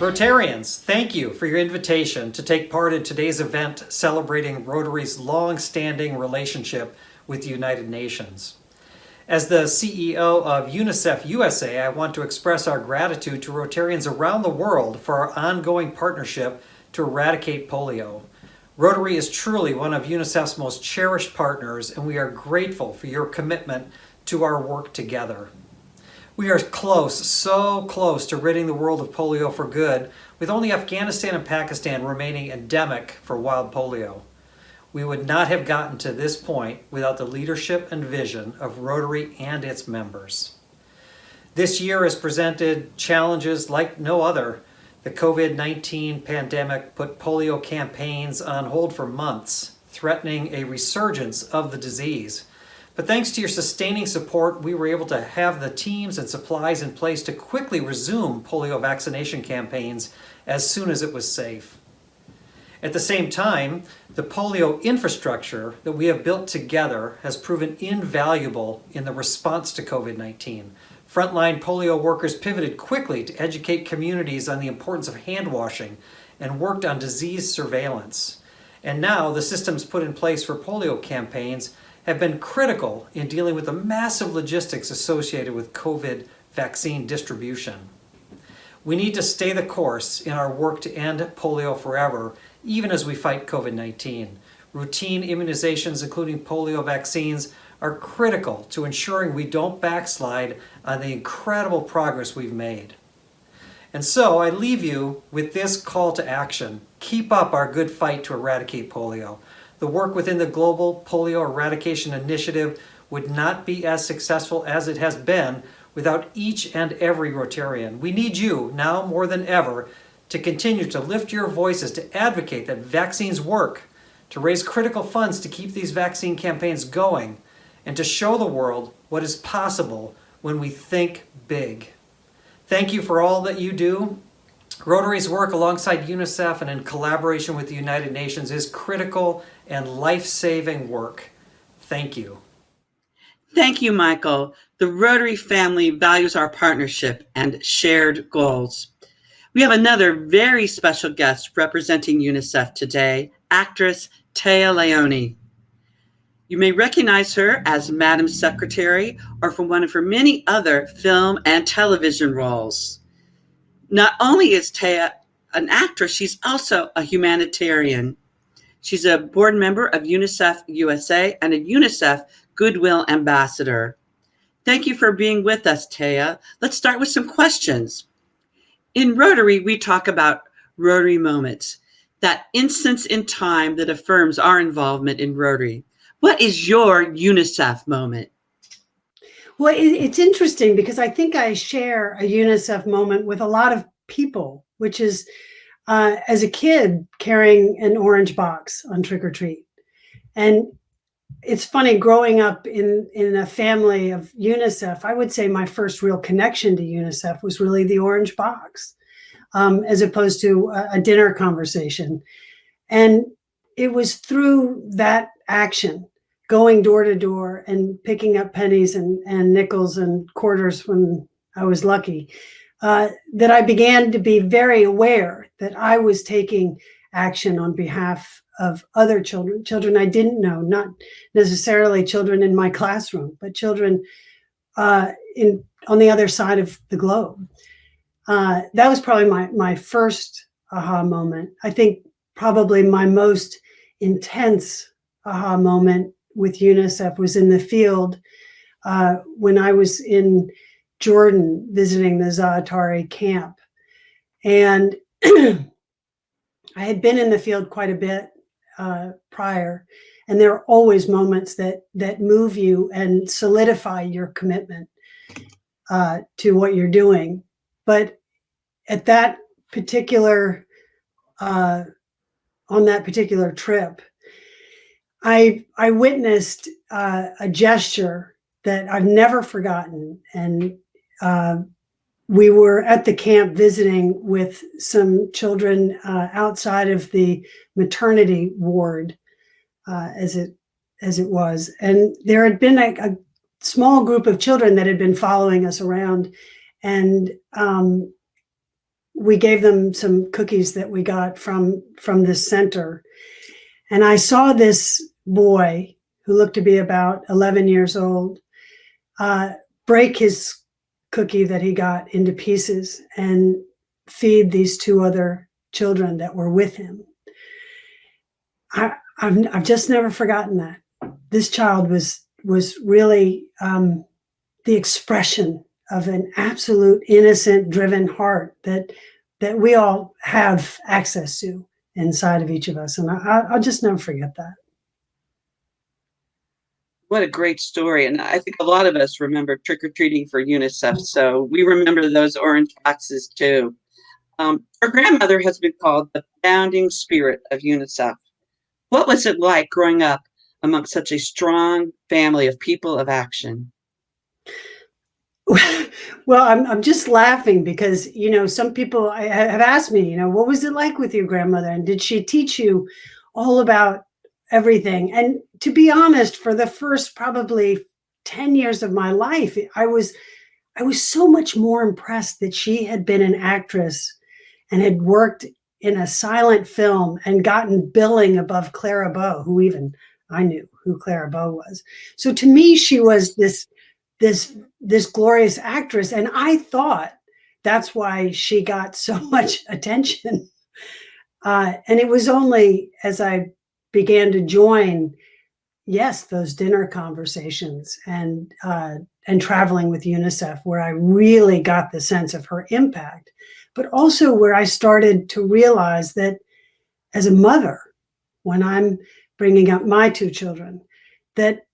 Rotarians, thank you for your invitation to take part in today's event celebrating Rotary's long-standing relationship with the United Nations. As the CEO of Unicef USA, I want to express our gratitude to Rotarians around the world for our ongoing partnership to eradicate polio. Rotary is truly one of UNICEF's most cherished partners, and we are grateful for your commitment to our work together. We are close, so close to ridding the world of polio for good, with only Afghanistan and Pakistan remaining endemic for wild polio. We would not have gotten to this point without the leadership and vision of Rotary and its members. This year has presented challenges like no other. The COVID-19 pandemic put polio campaigns on hold for months, threatening a resurgence of the disease. But thanks to your sustaining support, we were able to have the teams and supplies in place to quickly resume polio vaccination campaigns as soon as it was safe. At the same time, the polio infrastructure that we have built together has proven invaluable in the response to COVID-19. Frontline polio workers pivoted quickly to educate communities on the importance of hand washing and worked on disease surveillance. And now the systems put in place for polio campaigns have been critical in dealing with the massive logistics associated with COVID vaccine distribution. We need to stay the course in our work to end polio forever, even as we fight COVID-19. Routine immunizations, including polio vaccines, are critical to ensuring we don't backslide on the incredible progress we've made. And so I leave you with this call to action. Keep up our good fight to eradicate polio. The work within the Global Polio Eradication Initiative would not be as successful as it has been without each and every Rotarian. We need you, now more than ever, to continue to lift your voices, to advocate that vaccines work, to raise critical funds to keep these vaccine campaigns going, and to show the world what is possible when we think big. Thank you for all that you do. Rotary's work alongside UNICEF and in collaboration with the United Nations is critical and life-saving work. Thank you. Thank you, Michael. The Rotary family values our partnership and shared goals. We have another very special guest representing UNICEF today, actress Téa Leoni. You may recognize her as Madam Secretary or from one of her many other film and television roles. Not only is Téa an actress, she's also a humanitarian. She's a board member of UNICEF USA and a UNICEF Goodwill Ambassador. Thank you for being with us, Téa. Let's start with some questions. In Rotary, we talk about Rotary moments, that instance in time that affirms our involvement in Rotary. What is your UNICEF moment? Well, it's interesting because I think I share a UNICEF moment with a lot of people, which is as a kid carrying an orange box on trick or treat. And it's funny, growing up in a family of UNICEF, I would say my first real connection to UNICEF was really the orange box, as opposed to a dinner conversation. And it was through that action, going door to door and picking up pennies and nickels and quarters when I was lucky, that I began to be very aware that I was taking action on behalf of other children I didn't know, not necessarily children in my classroom, but children on the other side of the globe. That was probably my first aha moment. I think probably my most intense aha moment with UNICEF was in the field when I was in Jordan visiting the Zaatari camp. And I had been in the field quite a bit prior, and there are always moments that move you and solidify your commitment to what you're doing. But at that particular, on that particular trip, I witnessed a gesture that I've never forgotten. And we were at the camp visiting with some children outside of the maternity ward, as it was. And there had been a small group of children that had been following us around. And we gave them some cookies that we got from this center. And I saw this boy who looked to be about 11 years old break his cookie that he got into pieces and feed these two other children that were with him. I've just never forgotten that. This child was really the expression of an absolute innocent, driven heart that we all have access to inside of each of us, and I'll just never forget that. What a great story. And I think a lot of us remember trick-or-treating for UNICEF, so we remember those orange boxes too. Her grandmother has been called the founding spirit of UNICEF. What was it like growing up among such a strong family of people of action? Well, I'm just laughing because, some people have asked me, what was it like with your grandmother? And did she teach you all about everything? And to be honest, for the first probably 10 years of my life, I was so much more impressed that she had been an actress and had worked in a silent film and gotten billing above Clara Bow, who even I knew who Clara Bow was. So to me, she was this glorious actress, and I thought that's why she got so much attention. And it was only as I began to join, yes, those dinner conversations and traveling with UNICEF, where I really got the sense of her impact, but also where I started to realize that as a mother, when I'm bringing up my two children, that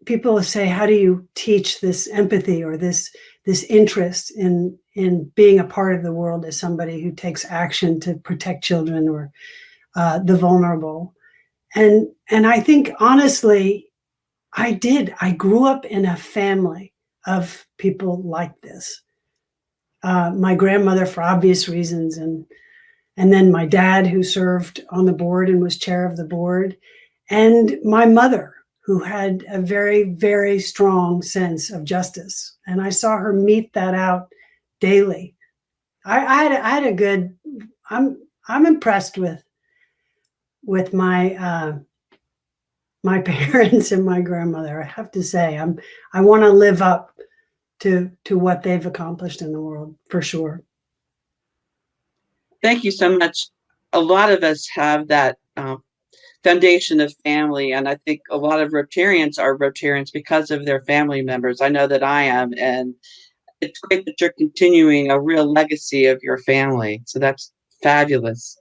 people say, how do you teach this empathy or this interest in being a part of the world as somebody who takes action to protect children or the vulnerable? And I think, honestly, I did. I grew up in a family of people like this. My grandmother, for obvious reasons, and then my dad, who served on the board and was chair of the board, and my mother, who had a very, very strong sense of justice. And I saw her mete that out daily. I had a good. I'm impressed with my my parents and my grandmother. I have to say, I want to live up to what they've accomplished in the world, for sure. Thank you so much. A lot of us have that foundation of family, and I think a lot of Rotarians are Rotarians because of their family members. I know that I am, and it's great that you're continuing a real legacy of your family. So that's fabulous.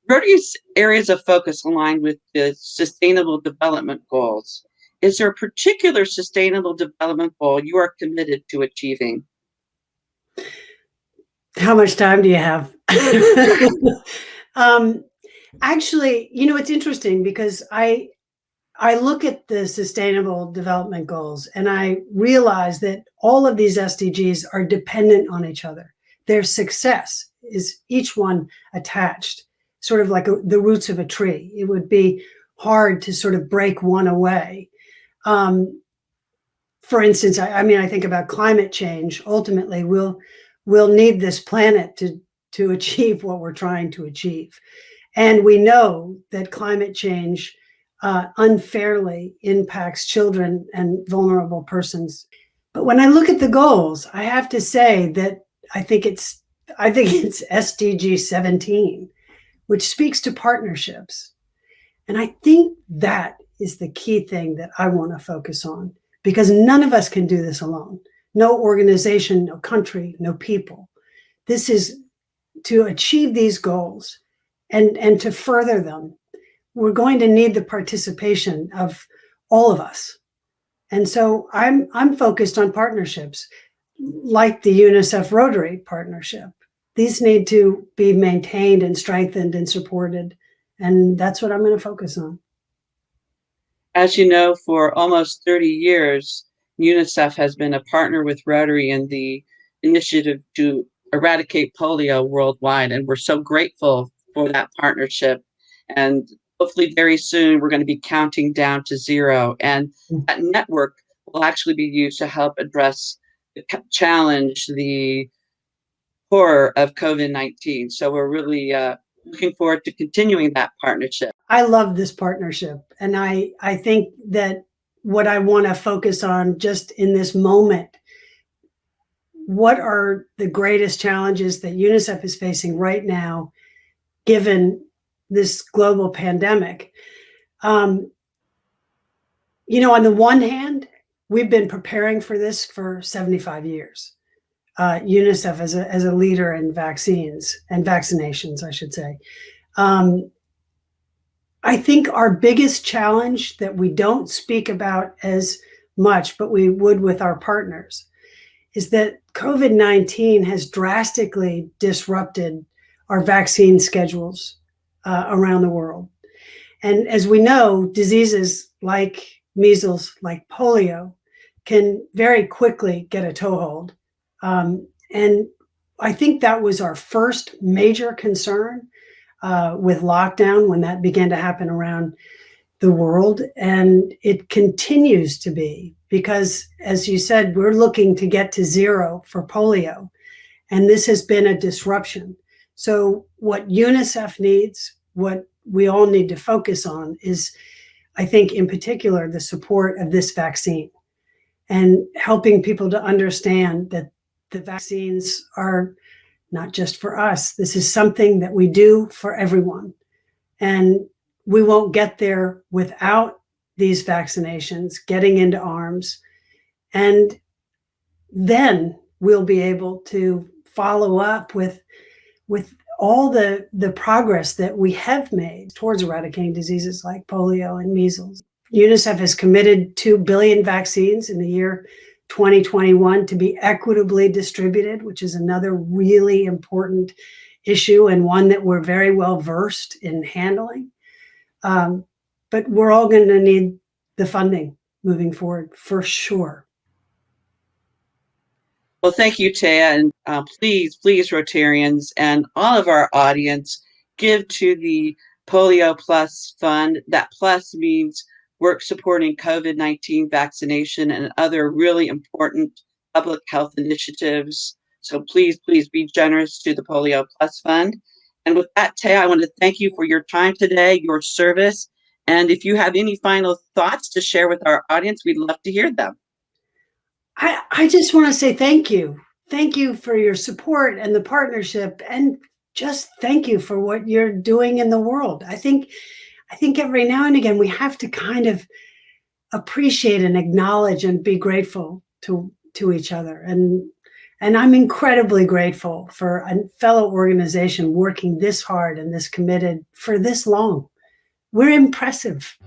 Rotary's areas of focus align with the Sustainable Development Goals. Is there a particular Sustainable Development Goal you are committed to achieving? How much time do you have? Actually, it's interesting because I look at the Sustainable Development Goals and I realize that all of these SDGs are dependent on each other. Their success is each one attached, sort of like the roots of a tree. It would be hard to sort of break one away. For instance, I think about climate change. Ultimately, we'll need this planet to achieve what we're trying to achieve. And we know that climate change unfairly impacts children and vulnerable persons. But when I look at the goals, I have to say that I think it's SDG 17, which speaks to partnerships. And I think that is the key thing that I want to focus on, because none of us can do this alone. No organization, no country, no people. This is to achieve these goals and to further them. We're going to need the participation of all of us. And so I'm focused on partnerships like the UNICEF Rotary partnership. These need to be maintained and strengthened and supported. And that's what I'm going to focus on. As you know, for almost 30 years, UNICEF has been a partner with Rotary in the initiative to eradicate polio worldwide. And we're so grateful for that partnership. And hopefully very soon, we're going to be counting down to zero. And that network will actually be used to help address the challenge, the horror of COVID-19. So we're really looking forward to continuing that partnership. I love this partnership. And I think that what I want to focus on just in this moment, what are the greatest challenges that UNICEF is facing right now, given this global pandemic? On the one hand, we've been preparing for this for 75 years. UNICEF as a leader in vaccines and vaccinations, I should say. I think our biggest challenge that we don't speak about as much, but we would with our partners, is that COVID-19 has drastically disrupted our vaccine schedules around the world. And as we know, diseases like measles, like polio, can very quickly get a toehold. And I think that was our first major concern with lockdown when that began to happen around the world. And it continues to be because, as you said, we're looking to get to zero for polio. And this has been a disruption. So what UNICEF needs, what we all need to focus on is, I think, in particular, the support of this vaccine and helping people to understand that the vaccines are not just for us. This is something that we do for everyone. And we won't get there without these vaccinations getting into arms. And then we'll be able to follow up with all the progress that we have made towards eradicating diseases like polio and measles. UNICEF has committed 2 billion vaccines in the year 2021 to be equitably distributed, which is another really important issue and one that we're very well versed in handling. But we're all going to need the funding moving forward for sure. Well, thank you, Taya. And please, Rotarians and all of our audience, give to the Polio Plus Fund. That plus means work supporting COVID-19 vaccination and other really important public health initiatives. So please be generous to the Polio Plus Fund. And with that, Taya, I want to thank you for your time today, your service. And if you have any final thoughts to share with our audience, we'd love to hear them. I just want to say thank you. Thank you for your support and the partnership, and just thank you for what you're doing in the world. I think every now and again we have to kind of appreciate and acknowledge and be grateful to each other. And I'm incredibly grateful for a fellow organization working this hard and this committed for this long. We're impressive.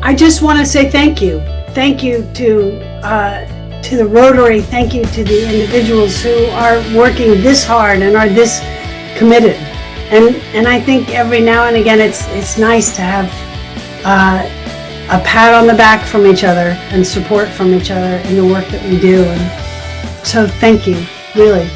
I just want to say thank you. Thank you to the Rotary. Thank you to the individuals who are working this hard and are this committed. And I think every now and again it's nice to have a pat on the back from each other and support from each other in the work that we do. And so thank you, really.